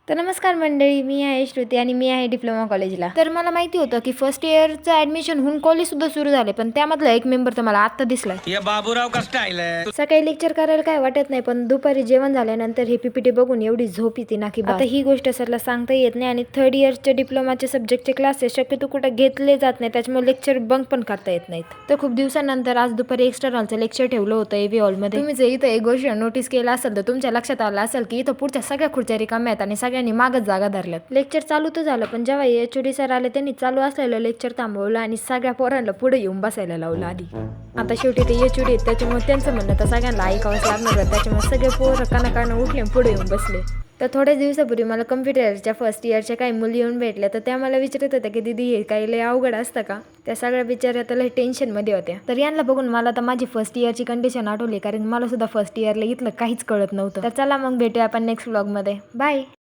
तर नमस्कार मंडळी, मी आहे श्रुती आणि मी आहे डिप्लोमा कॉलेजला. तर मला माहिती होतं की फर्स्ट इयरचं ॲडमिशन होऊन कॉलेज सुद्धा सुरू झाले, पण त्यामधला एक मेंबर तर मला आत्ता दिसला. ये बाबूराव का स्टाईल आहे. सकाळी लेक्चर करायला काय वाटत नाही, पण दुपारी जेवण झाल्यानंतर हे पीपीटी बघून एवढी झोप येते ना की आता ही गोष्ट सरला सांगता येत नाही. आणि थर्ड इयरच्या डिप्लोमाचे सब्जेक्टचे क्लासेस शक्यतो कुठं घेतले जात नाही, त्याच्यामुळे लेक्चर बंक पण करता येत नाहीत. तर खूप दिवसानंतर आज दुपारी एक्स्टर्नलचं लेक्चर ठेवलं होतं एव्ही हॉलमध्ये. तुम्ही जर इथं एक गोष्ट नोटीस केला असेल तर तुमच्या लक्षात आलं असेल की इथं पुढच्या सगळ्या खुर्च्या रिकाम्या आहेत आणि सगळ्यांनी मागच जागा धरल्यात. लेक्चर चालू तर झालं, पण जेव्हा एचओडी सर आले त्यांनी चालू असलेलं लेक्चर थांबवलं आणि सगळ्या पोरांना पुढे येऊन बसायला लावलं आधी. आता शेवटी ते एचओडी आहेत, त्याच्यामुळे त्यांचं म्हणणं तर सगळ्यांना ऐकावंच लागणार होतं. त्याच्यामुळे सगळे पोरं कानाकानं उठले पुढे येऊन बसले. तर थोड्याच दिवसापूर्वी मला कम्प्युटरच्या फर्स्ट इयरच्या काही मुली येऊन भेटल्या, तर त्या मला विचारत होत्या की दीदी हे काही लय अवघड असतं का. त्या सगळ्या बिचाऱ्या तर लय टेन्शनमध्ये होत्या. तर यांना बघून मला तर माझी फर्स्ट इयरची कंडिशन आठवली, कारण मला सुद्धा फर्स्ट इयरला इथलं काहीच कळत नव्हतं. तर चला मग भेटूया आपण नेक्स्ट व्लॉगमध्ये. बाय.